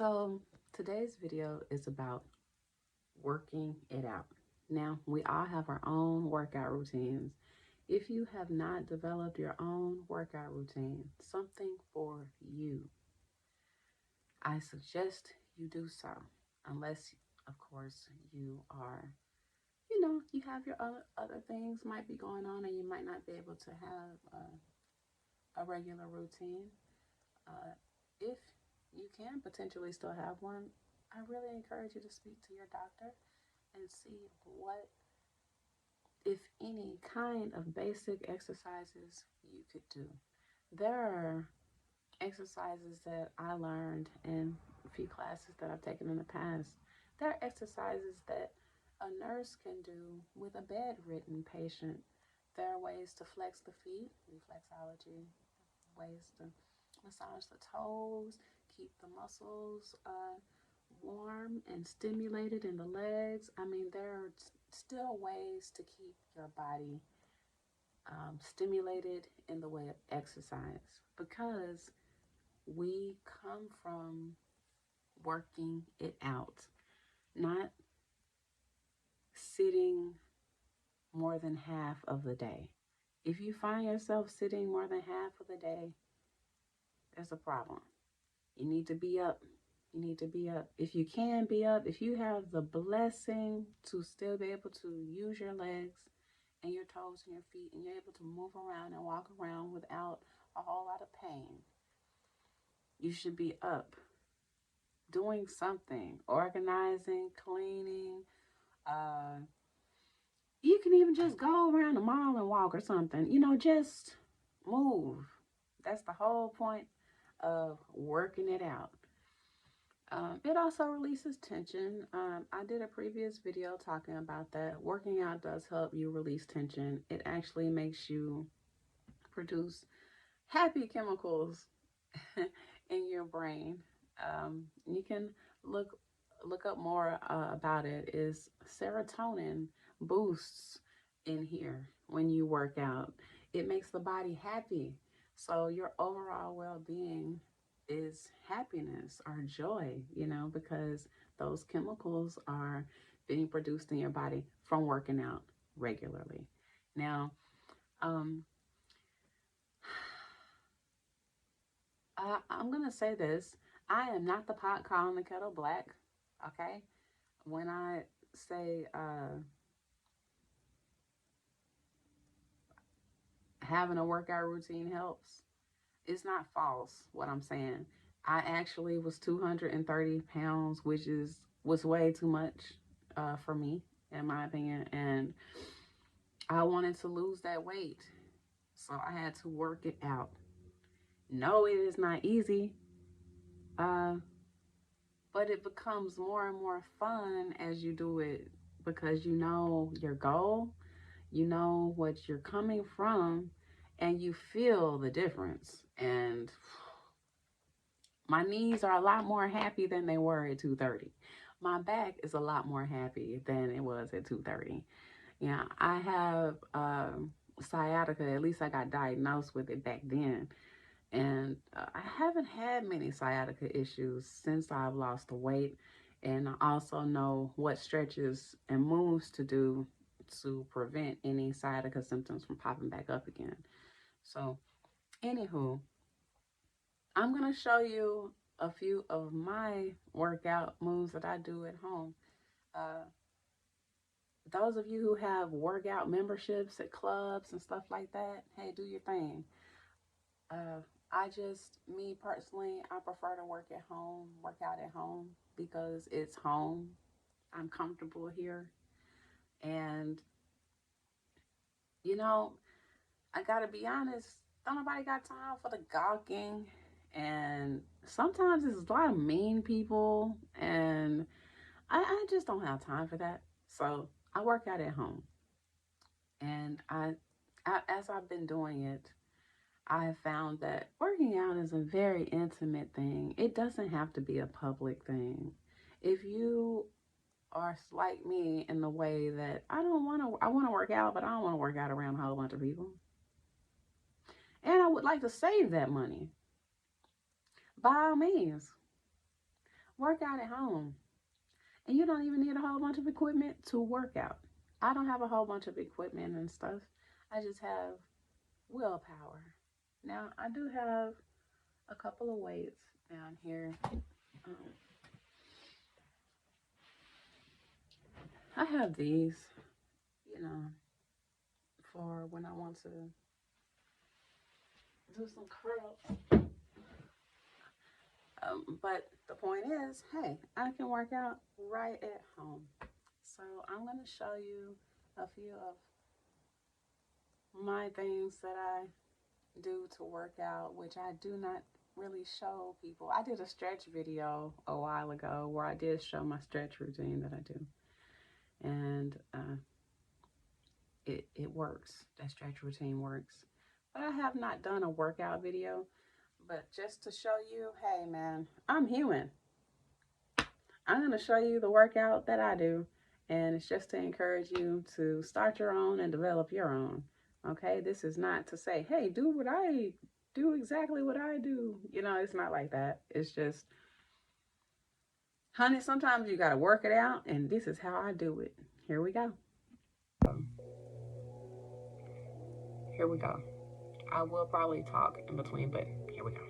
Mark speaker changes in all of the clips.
Speaker 1: So today's video is about working it out. Now, we all have our own workout routines. If you have not developed your own workout routine, something for you, I suggest you do so. Unless, of course, you are, you have your other things might be going on and you might not be able to have a regular routine. Uh, if you can potentially still have one, I really encourage you to speak to your doctor and see what, if any, kind of basic exercises you could do. There are exercises that I learned in a few classes that I've taken in the past. There are exercises that a nurse can do with a bedridden patient. There are ways to flex the feet, reflexology, ways to massage the toes, keep the muscles warm and stimulated in the legs. I mean, there are still ways to keep your body stimulated in the way of exercise because we come from working it out, not sitting more than half of the day. If you find yourself sitting more than half of the day, there's a problem. You need to be up. You need to be up. If you can be up, if you have the blessing to still be able to use your legs and your toes and your feet, and you're able to move around and walk around without a whole lot of pain, you should be up doing something, organizing, cleaning. You can even just go around the mall and walk or something. Just move. That's the whole point of working it out. It also releases tension. I did a previous video talking about that. Working out does help you release tension. It actually makes you produce happy chemicals in your brain. You can look up more about it. Is serotonin boosts in here when you work out. It makes the body happy. So your overall well-being is happiness or joy, because those chemicals are being produced in your body from working out regularly. Now, um, I'm going to say this. I am not the pot calling the kettle black, okay? When I say having a workout routine helps, it's not false what I'm saying. I actually was 230 pounds, which was way too much for me, in my opinion. And I wanted to lose that weight. So I had to work it out. No, it is not easy. Uh, but it becomes more and more fun as you do it because you know your goal, you know what you're coming from, and you feel the difference. And my knees are a lot more happy than they were at 230. My back is a lot more happy than it was at 230. Yeah, I have sciatica. At least I got diagnosed with it back then. And I haven't had many sciatica issues since I've lost the weight. And I also know what stretches and moves to do to prevent any sciatica symptoms from popping back up again. So, anywho, I'm going to show you a few of my workout moves that I do at home. Uh, those of you who have workout memberships at clubs and stuff like that, hey, do your thing. Uh, me personally, I prefer to work out at home because it's home. I'm comfortable here. And, you know, I gotta be honest, don't nobody got time for the gawking. And sometimes there's a lot of mean people, and I just don't have time for that. So I work out at home. And as I've been doing it, I have found that working out is a very intimate thing. It doesn't have to be a public thing. If you are like me in the way that I want to work out, but I don't want to work out around a whole bunch of people. And I would like to save that money. By all means, Work out at home. And you don't even need a whole bunch of equipment to work out. I don't have a whole bunch of equipment and stuff. I just have willpower. Now, I do have a couple of weights down here. I have these, you know, for when I want to do some curls. But the point is, hey, I can work out right at home. So I'm going to show you a few of my things that I do to work out, which I do not really show people. I did a stretch video a while ago where I did show my stretch routine that I do. And it works. That stretch routine works. But I have not done a workout video. But just to show you, hey man, I'm human. I'm going to show you the workout that I do. And it's just to encourage you to start your own and develop your own. Okay, this is not to say, hey, do exactly what I do. You know, it's not like that. It's just, honey, sometimes you got to work it out. And this is how I do it. Here we go. Here we go. I will probably talk in between, but here we go.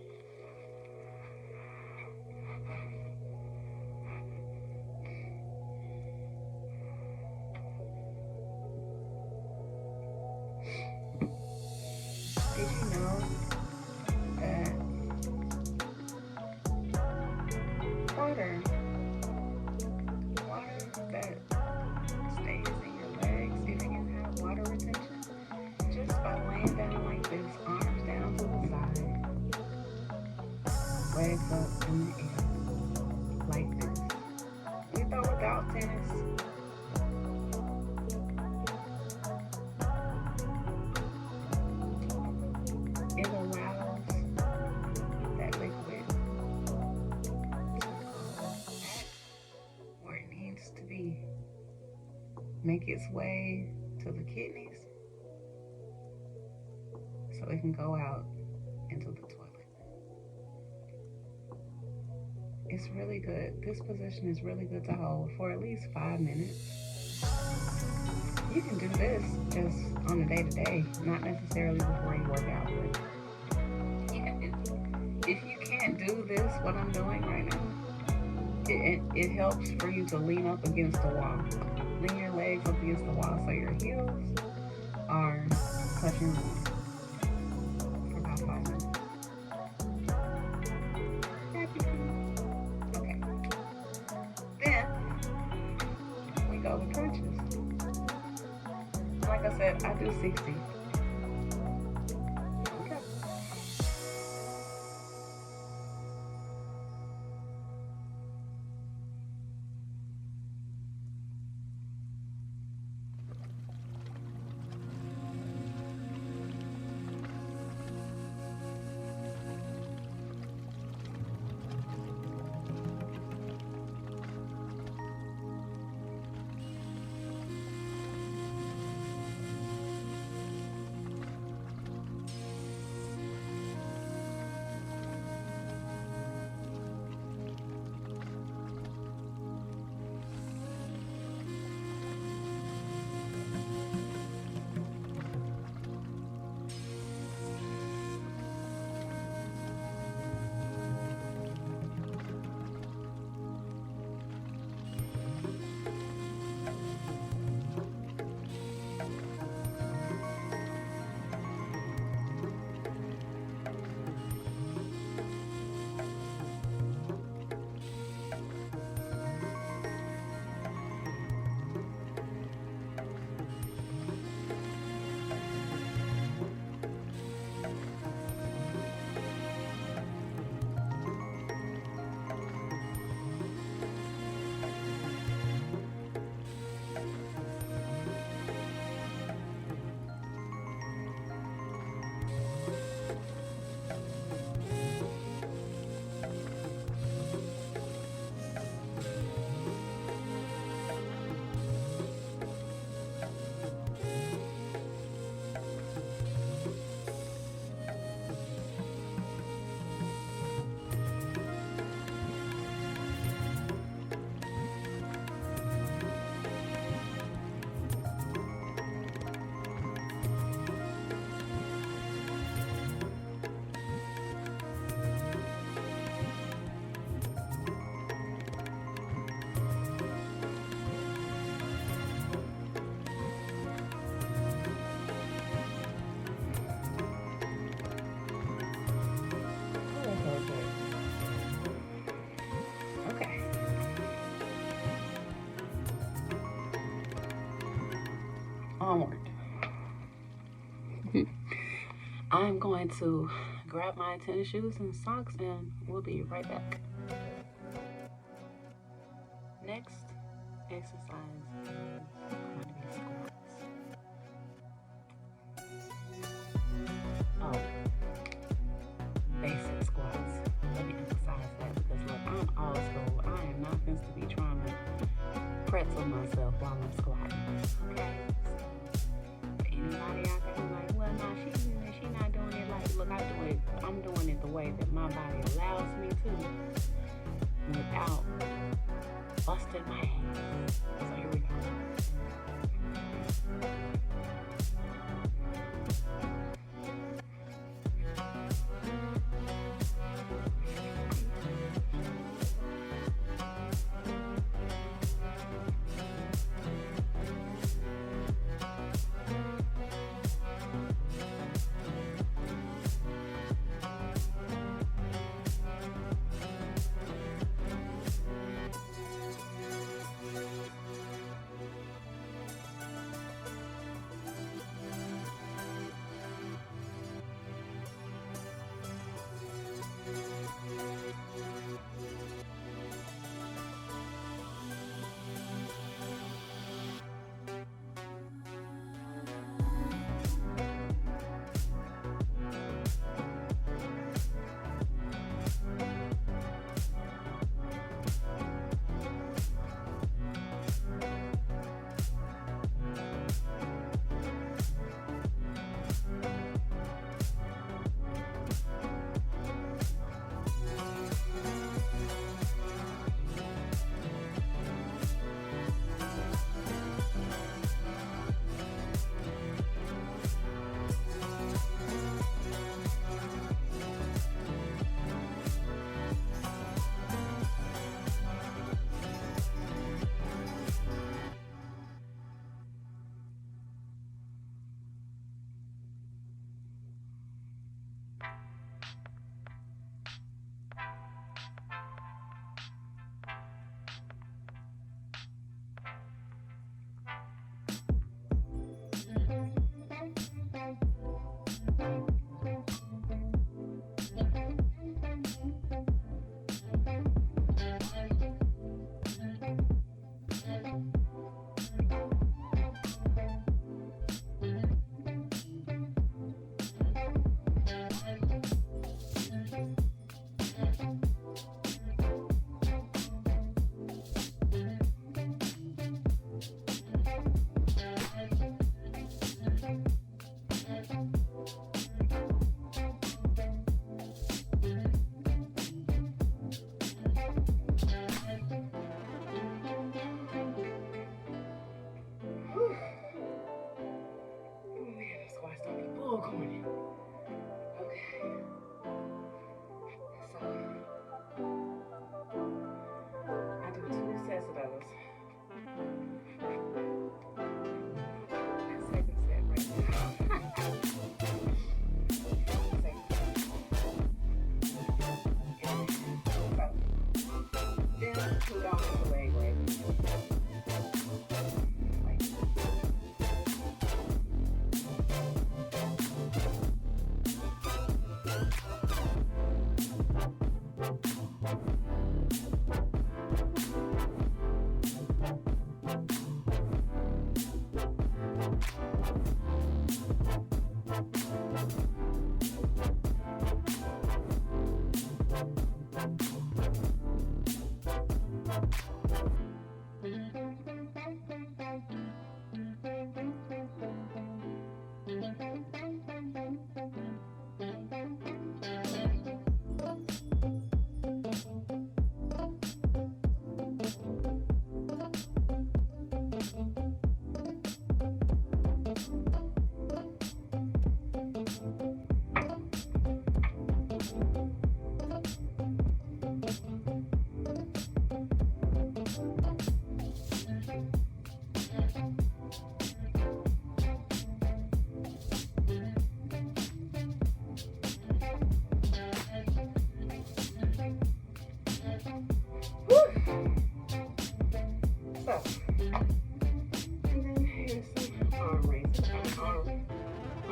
Speaker 1: Did you know that water that stays in your legs, if you have water retention, just by laying down like this, arms down to the side, legs up in the air, like this, with or without tennis. It allows that liquid to go back where it needs to be, make its way to the kidneys so it can go out into the toilet. It's really good. This position is really good to hold for at least 5 minutes. You can do this just on a day-to-day, not necessarily before you work out, but if you can't do this, what I'm doing right now, it helps for you to lean up against the wall. Lean your legs up against the wall so your heels are touching the wall for about 5 minutes. Okay. Then we go with crunches. Like I said, I do 60. onward. I'm going to grab my tennis shoes and socks and we'll be right back. Next exercise is going to be squats. Oh, basic squats. Let me emphasize that because look, I'm old school. I am not supposed to be trying to pretzel myself while I'm squatting. Okay? So, anybody out there who's like, well, no, she's not doing it like, look, I'm doing it the way that my body allows me to without busting my ass. So here we go.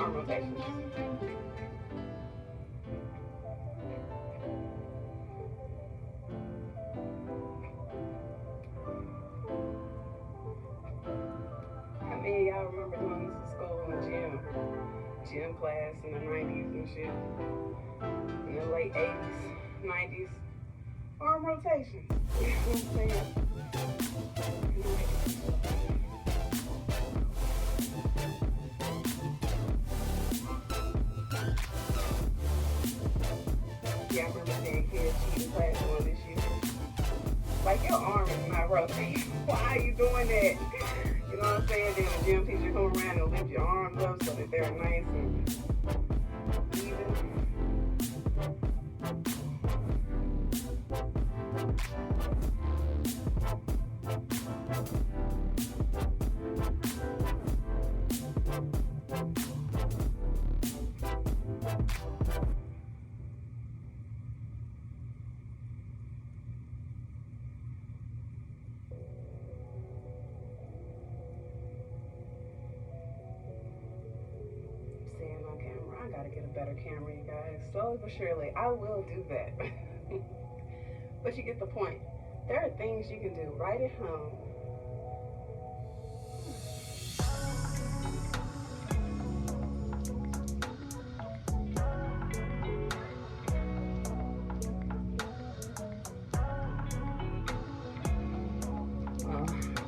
Speaker 1: arm rotations. How many of y'all remember doing this in school in gym class in the 90s and shit? In the late 80s, 90s. Arm rotation. You know what I'm saying? Yeah, I remember seeing kids cheating class one this year. Like, your arm is not rotating. Why are you doing that? You know what I'm saying? Then the gym teacher come around and lift your arms up so that they're nice and even. Seeing on camera, I gotta get a better camera, you guys. Slowly but surely, I will do that. But you get the point. There are things you can do right at home.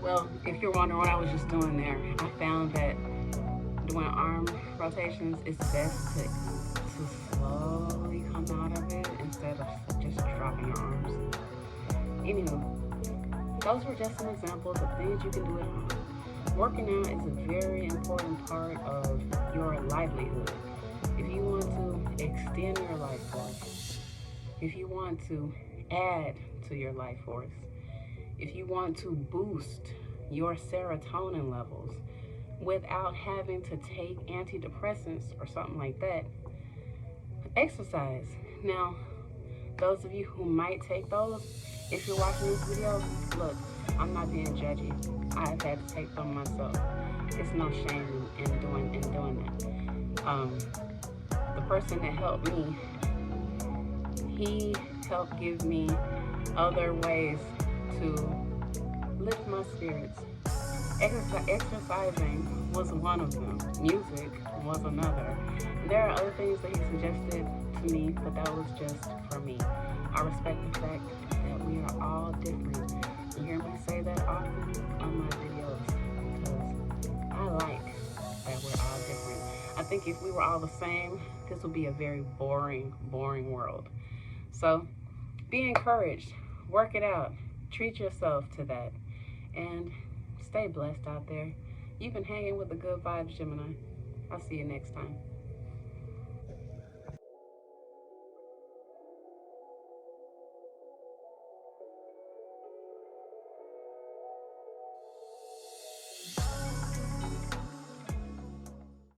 Speaker 1: Well, if you're wondering what I was just doing there, I found that doing arm rotations, it's best to slowly come out of it instead of just dropping your arms. Anywho, those were just some examples of things you can do at home. Working out is a very important part of your livelihood. If you want to extend your life force, if you want to add to your life force, if you want to boost your serotonin levels without having to take antidepressants or something like that, exercise. Now, those of you who might take those, if you're watching this video, look, I'm not being judgy. I've had to take them myself. It's no shame in doing that. The person that helped me, he helped give me other ways to lift my spirits. Exercising was one of them. Music was another. There are other things that he suggested to me, but that was just for me. I respect the fact that we are all different. You hear me say that often on my videos because I like that we're all different. I think if we were all the same, this would be a very boring world. So be encouraged. Work it out. Treat yourself to that. And stay blessed out there. You've been hanging with the Good Vibes Gemini. I'll see you next time.